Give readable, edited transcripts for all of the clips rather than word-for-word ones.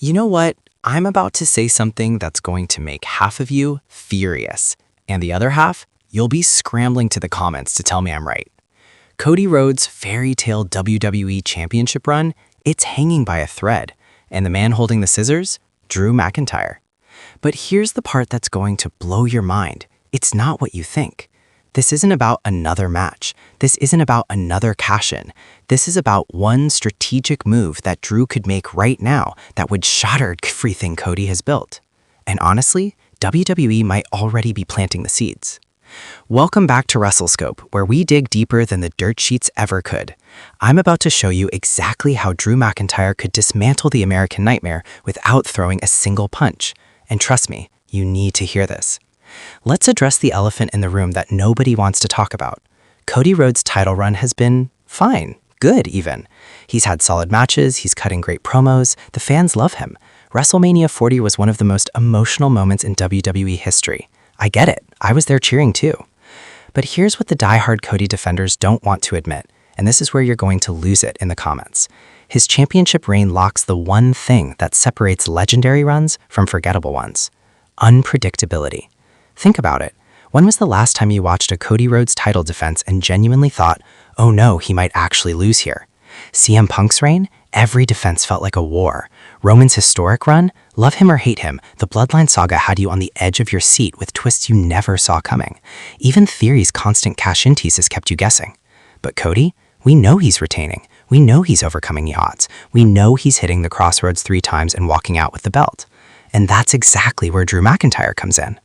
You know what? I'm about to say something that's going to make half of you furious, and the other half, you'll be scrambling to the comments to tell me I'm right. Cody Rhodes' fairy tale WWE Championship run, it's hanging by a thread, and the man holding the scissors? Drew McIntyre. But here's the part that's going to blow your mind. It's not what you think. This isn't about another match. This isn't about another cash-in. This is about one strategic move that Drew could make right now that would shatter everything Cody has built. And honestly, WWE might already be planting the seeds. Welcome back to Wrestle Scope, where we dig deeper than the dirt sheets ever could. I'm about to show you exactly how Drew McIntyre could dismantle the American Nightmare without throwing a single punch. And trust me, you need to hear this. Let's address the elephant in the room that nobody wants to talk about. Cody Rhodes' title run has been fine, good even. He's had solid matches, he's cutting great promos, the fans love him. WrestleMania 40 was one of the most emotional moments in WWE history. I get it, I was there cheering too. But here's what the diehard Cody defenders don't want to admit, and this is where you're going to lose it in the comments. His championship reign locks the one thing that separates legendary runs from forgettable ones: unpredictability. Think about it. When was the last time you watched a Cody Rhodes title defense and genuinely thought, oh no, he might actually lose here? CM Punk's reign? Every defense felt like a war. Roman's historic run? Love him or hate him, the Bloodline saga had you on the edge of your seat with twists you never saw coming. Even Theory's constant cash-in teases kept you guessing. But Cody? We know he's retaining. We know he's overcoming the odds. We know he's hitting the crossroads 3 times and walking out with the belt. And that's exactly where Drew McIntyre comes in.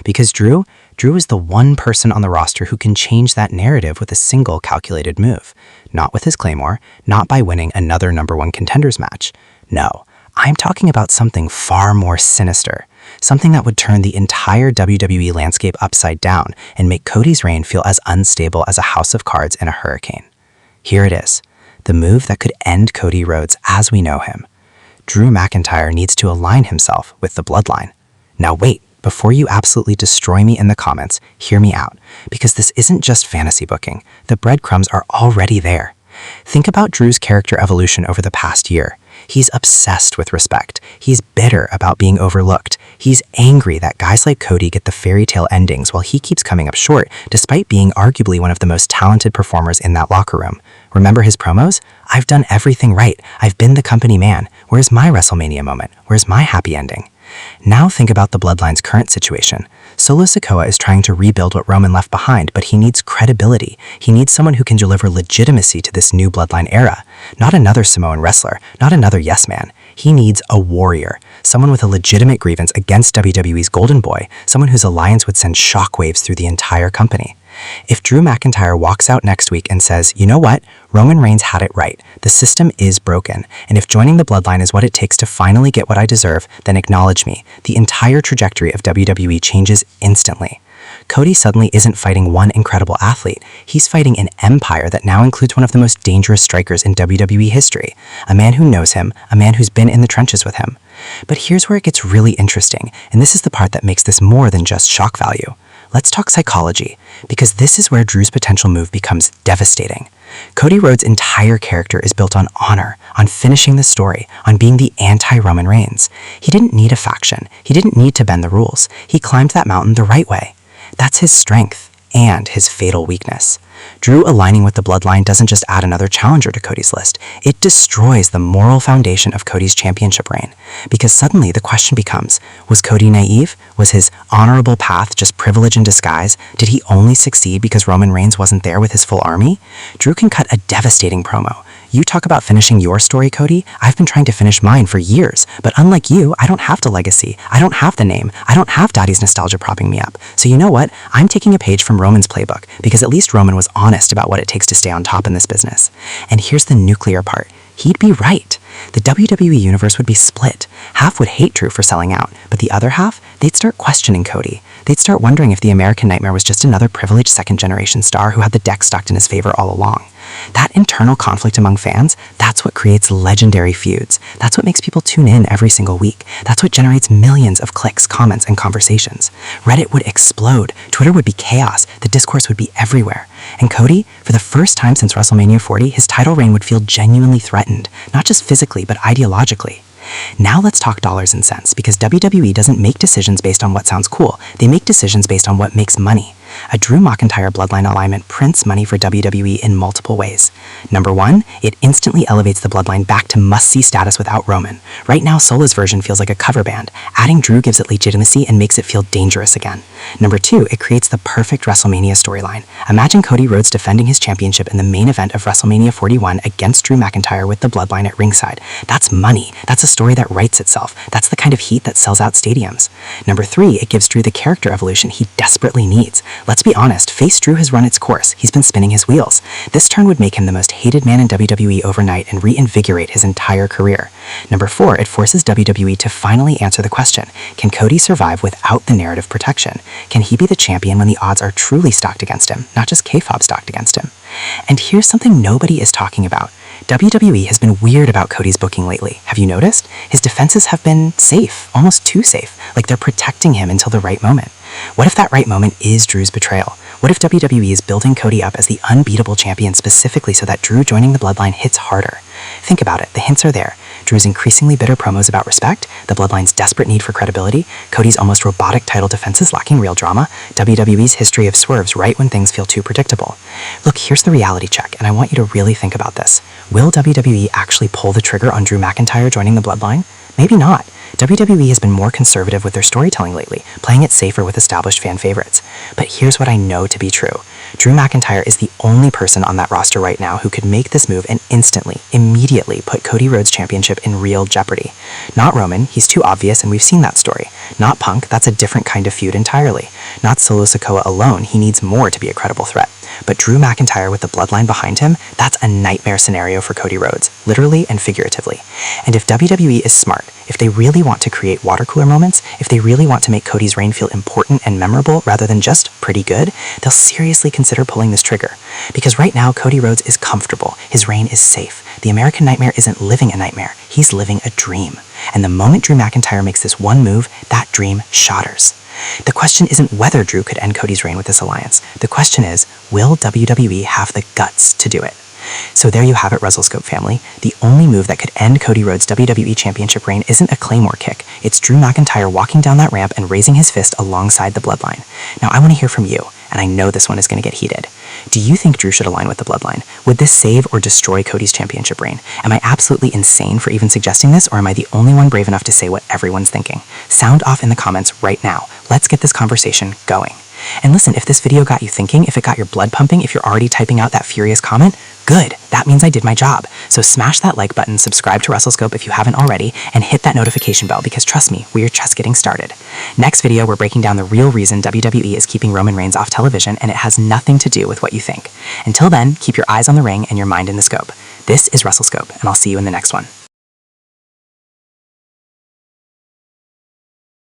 Because Drew is the one person on the roster who can change that narrative with a single calculated move. Not with his Claymore, not by winning another #1 contenders match. No, I'm talking about something far more sinister. Something that would turn the entire WWE landscape upside down and make Cody's reign feel as unstable as a house of cards in a hurricane. Here it is, the move that could end Cody Rhodes as we know him. Drew McIntyre needs to align himself with the Bloodline. Now wait. Before you absolutely destroy me in the comments, hear me out, because this isn't just fantasy booking. The breadcrumbs are already there. Think about Drew's character evolution over the past year. He's obsessed with respect. He's bitter about being overlooked. He's angry that guys like Cody get the fairy tale endings while he keeps coming up short, despite being arguably one of the most talented performers in that locker room. Remember his promos? I've done everything right. I've been the company man. Where's my WrestleMania moment? Where's my happy ending? Now think about the Bloodline's current situation. Solo Sikoa is trying to rebuild what Roman left behind, but he needs credibility. He needs someone who can deliver legitimacy to this new Bloodline era. Not another Samoan wrestler, not another yes man. He needs a warrior, someone with a legitimate grievance against WWE's Golden Boy, someone whose alliance would send shockwaves through the entire company. If Drew McIntyre walks out next week and says, you know what, Roman Reigns had it right, the system is broken, and if joining the Bloodline is what it takes to finally get what I deserve, then acknowledge me, the entire trajectory of WWE changes instantly. Cody suddenly isn't fighting one incredible athlete, he's fighting an empire that now includes one of the most dangerous strikers in WWE history, a man who knows him, a man who's been in the trenches with him. But here's where it gets really interesting, and this is the part that makes this more than just shock value. Let's talk psychology, because this is where Drew's potential move becomes devastating. Cody Rhodes' entire character is built on honor, on finishing the story, on being the anti-Roman Reigns. He didn't need a faction. He didn't need to bend the rules. He climbed that mountain the right way. That's his strength and his fatal weakness. Drew aligning with the Bloodline doesn't just add another challenger to Cody's list, it destroys the moral foundation of Cody's championship reign. Because suddenly the question becomes, was Cody naive? Was his honorable path just privilege in disguise? Did he only succeed because Roman Reigns wasn't there with his full army? Drew can cut a devastating promo. You talk about finishing your story, Cody. I've been trying to finish mine for years, but unlike you, I don't have the legacy. I don't have the name. I don't have Daddy's nostalgia propping me up. So you know what? I'm taking a page from Roman's playbook, because at least Roman was honest about what it takes to stay on top in this business. And here's the nuclear part. He'd be right. The WWE universe would be split. Half would hate Drew for selling out, but the other half, they'd start questioning Cody. They'd start wondering if the American Nightmare was just another privileged second-generation star who had the deck stacked in his favor all along. That internal conflict among fans, that's what creates legendary feuds. That's what makes people tune in every single week. That's what generates millions of clicks, comments, and conversations. Reddit would explode. Twitter would be chaos. The discourse would be everywhere. And Cody, for the first time since WrestleMania 40, his title reign would feel genuinely threatened, not just physically, but ideologically. Now let's talk dollars and cents, because WWE doesn't make decisions based on what sounds cool. They make decisions based on what makes money. A Drew McIntyre bloodline alignment prints money for WWE in multiple ways. Number one, it instantly elevates the bloodline back to must-see status without Roman. Right now, Sola's version feels like a cover band. Adding Drew gives it legitimacy and makes it feel dangerous again. Number two, it creates the perfect WrestleMania storyline. Imagine Cody Rhodes defending his championship in the main event of WrestleMania 41 against Drew McIntyre with the bloodline at ringside. That's money. That's a story that writes itself. That's the kind of heat that sells out stadiums. Number three, it gives Drew the character evolution he desperately needs. Let's be honest, face Drew has run its course. He's been spinning his wheels. This turn would make him the most hated man in WWE overnight and reinvigorate his entire career. Number four, it forces WWE to finally answer the question, can Cody survive without the narrative protection? Can he be the champion when the odds are truly stacked against him, not just kayfabe stacked against him? And here's something nobody is talking about. WWE has been weird about Cody's booking lately. Have you noticed? His defenses have been safe, almost too safe, like they're protecting him until the right moment. What if that right moment is Drew's betrayal? What if WWE is building Cody up as the unbeatable champion specifically so that Drew joining the bloodline hits harder? Think about it, the hints are there. Drew's increasingly bitter promos about respect, the bloodline's desperate need for credibility, Cody's almost robotic title defenses lacking real drama, WWE's history of swerves right when things feel too predictable. Look, here's the reality check, and I want you to really think about this. Will WWE actually pull the trigger on Drew McIntyre joining the bloodline? Maybe not. WWE has been more conservative with their storytelling lately, playing it safer with established fan favorites. But here's what I know to be true. Drew McIntyre is the only person on that roster right now who could make this move and instantly, immediately put Cody Rhodes' championship in real jeopardy. Not Roman, he's too obvious and we've seen that story. Not Punk, that's a different kind of feud entirely. Not Solo Sikoa alone, he needs more to be a credible threat. But Drew McIntyre with the bloodline behind him, that's a nightmare scenario for Cody Rhodes, literally and figuratively. And if WWE is smart, if they really want to create water cooler moments, if they really want to make Cody's reign feel important and memorable rather than just pretty good, they'll seriously consider pulling this trigger. Because right now, Cody Rhodes is comfortable, his reign is safe. The American Nightmare isn't living a nightmare, he's living a dream. And the moment Drew McIntyre makes this one move, that dream shatters. The question isn't whether Drew could end Cody's reign with this alliance. The question is, will WWE have the guts to do it? So there you have it, Wrestle Scope family. The only move that could end Cody Rhodes' WWE Championship reign isn't a Claymore kick. It's Drew McIntyre walking down that ramp and raising his fist alongside the bloodline. Now I want to hear from you, and I know this one is going to get heated. Do you think Drew should align with the bloodline? Would this save or destroy Cody's championship reign? Am I absolutely insane for even suggesting this, or am I the only one brave enough to say what everyone's thinking? Sound off in the comments right now. Let's get this conversation going. And listen, if this video got you thinking, if it got your blood pumping, if you're already typing out that furious comment, good. That means I did my job. So smash that like button, subscribe to Wrestle Scope if you haven't already, and hit that notification bell because trust me, we're just getting started. Next video, we're breaking down the real reason WWE is keeping Roman Reigns off television, and it has nothing to do with what you think. Until then, keep your eyes on the ring and your mind in the scope. This is Wrestle Scope, and I'll see you in the next one.